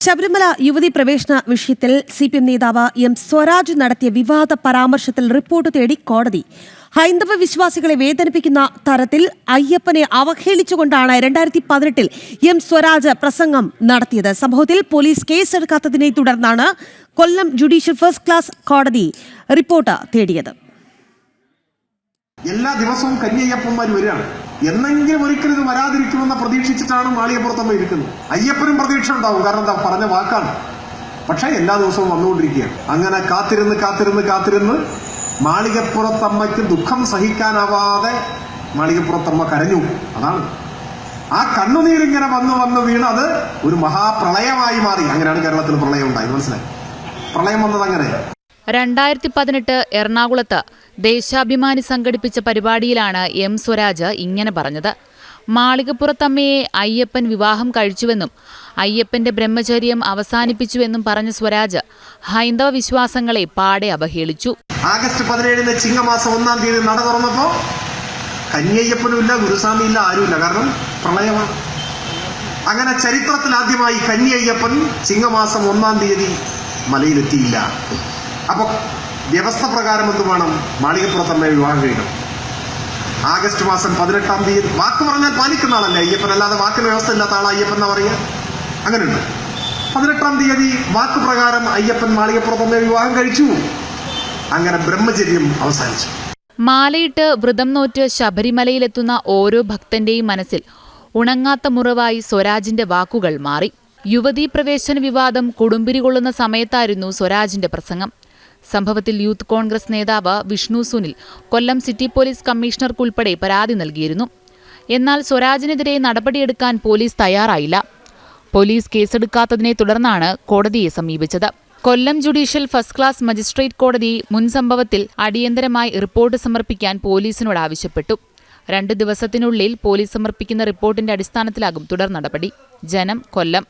ശബരിമല യുവതി പ്രവേശന വിഷയത്തിൽ CPM നേതാവ് എം സ്വരാജ് നടത്തിയ വിവാദ പരാമർശത്തിൽ റിപ്പോർട്ട് തേടി കോടതി. ഹൈന്ദവ വിശ്വാസികളെ വേദനിപ്പിക്കുന്ന തരത്തിൽ അയ്യപ്പനെ അവഹേളിച്ചുകൊണ്ടാണ് 2018 എം സ്വരാജ് പ്രസംഗം നടത്തിയത്. സംഭവത്തിൽ പോലീസ് കേസെടുക്കാത്തതിനെ തുടർന്നാണ് കൊല്ലം ജുഡീഷ്യൽ ഫസ്റ്റ് ക്ലാസ് കോടതി റിപ്പോർട്ട് തേടിയത്. എല്ലാ ദിവസവും കന്യയ്യപ്പന്മാർ വരികയാണ്. എന്നെങ്കിലും ഒരിക്കലും ഇത് വരാതിരിക്കുമെന്ന് പ്രതീക്ഷിച്ചിട്ടാണ് മാളികപ്പുറത്തമ്മ ഇരിക്കുന്നത്. അയ്യപ്പനും പ്രതീക്ഷ ഉണ്ടാവും, കാരണം എന്താ പറഞ്ഞ വാക്കാണ്. പക്ഷെ എല്ലാ ദിവസവും വന്നുകൊണ്ടിരിക്കുകയാണ്. അങ്ങനെ കാത്തിരുന്ന് മാളികപ്പുറത്തമ്മയ്ക്ക് ദുഃഖം സഹിക്കാനാവാതെ മാളികപ്പുറത്തമ്മ കരഞ്ഞു. അതാണ് ആ കണ്ണുനീരിങ്ങനെ വന്ന് വീണ് അത് ഒരു മഹാപ്രളയമായി മാറി. അങ്ങനെയാണ് കേരളത്തിൽ പ്രളയം ഉണ്ടായത്. മനസ്സിലായി? പ്രളയം വന്നത് അങ്ങനെ. 2018 എറണാകുളത്ത് ദേശാഭിമാനി സംഘടിപ്പിച്ച പരിപാടിയിലാണ് എം സ്വരാജ് ഇങ്ങനെ പറഞ്ഞത്. മാളികപ്പുറത്തമ്മയെ അയ്യപ്പൻ വിവാഹം കഴിച്ചുവെന്നും അയ്യപ്പന്റെ ബ്രഹ്മചര്യം അവസാനിപ്പിച്ചുവെന്നും പറഞ്ഞ സ്വരാജ് ഹൈന്ദവ വിശ്വാസങ്ങളെ പാടെ അവഹേളിച്ചു. ആഗസ്റ്റ് 17 ചിങ്ങമാസം 1-ാം തീയതി നട തുറന്നപ്പോ കന്യയ്യപ്പനും ഇല്ല, ഗുരുസ്വാമി ഇല്ല, ആരുമില്ല. കാരണം പ്രളയമാണ്. അങ്ങനെ ചരിത്രത്തിൽ ആദ്യമായി കന്യയ്യപ്പൻ ചിങ്ങമാസം 1-ാം തീയതി മലയിലെത്തിയില്ല. അപ്പൊ വ്യവസ്ഥ പ്രകാരം എന്ത് വേണം? മാളികപ്പുറത്തമ്മയെ വിവാഹം കഴിക്കണം. ആഗസ്റ്റ് മാസം 18-ാം തീയതി വാക്ക് പറഞ്ഞാൽ പാലിക്കുന്ന ആളല്ലേ അയ്യപ്പൻ. അല്ലാതെ വാക്കിന് വ്യവസ്ഥ ഇല്ലാത്ത ആൾ അയ്യപ്പൻ എന്നാ പറയുക? അങ്ങനെയുണ്ട്. 18-ാം തീയതി വാക്ക് പ്രകാരം അയ്യപ്പൻ മാളികപ്പുറത്തമ്മയെ വിവാഹം കഴിച്ചു. അങ്ങനെ ബ്രഹ്മചര്യം അവസാനിച്ചു. മാലയിട്ട് വ്രതം നോറ്റ് ശബരിമലയിലെത്തുന്ന ഓരോ ഭക്തന്റെയും മനസ്സിൽ ഉണങ്ങാത്ത മുറിവായി സ്വരാജിന്റെ വാക്കുകൾ മാറി. യുവതീ പ്രവേശന വിവാദം കൊടുമ്പിരി കൊള്ളുന്ന സമയത്തായിരുന്നു സ്വരാജിന്റെ പ്രസംഗം. സംഭവത്തിൽ യൂത്ത് കോൺഗ്രസ് നേതാവ് വിഷ്ണു സുനിൽ കൊല്ലം സിറ്റി പോലീസ് കമ്മീഷണർക്കുൾപ്പെടെ പരാതി നൽകിയിരുന്നു. എന്നാൽ സ്വരാജിനെതിരെ നടപടിയെടുക്കാൻ പോലീസ് തയ്യാറായില്ല. പോലീസ് കേസെടുക്കാത്തതിനെ തുടർന്നാണ് കോടതിയെ സമീപിച്ചത്. കൊല്ലം ജുഡീഷ്യൽ ഫസ്റ്റ് ക്ലാസ് മജിസ്ട്രേറ്റ് കോടതി മുൻ സംഭവത്തിൽ അടിയന്തരമായി റിപ്പോർട്ട് സമർപ്പിക്കാൻ പോലീസിനോട് ആവശ്യപ്പെട്ടു. 2 ദിവസത്തിനുള്ളിൽ പോലീസ് സമർപ്പിക്കുന്ന റിപ്പോർട്ടിന്റെ അടിസ്ഥാനത്തിലാകും തുടർ നടപടി. ജനം, കൊല്ലം.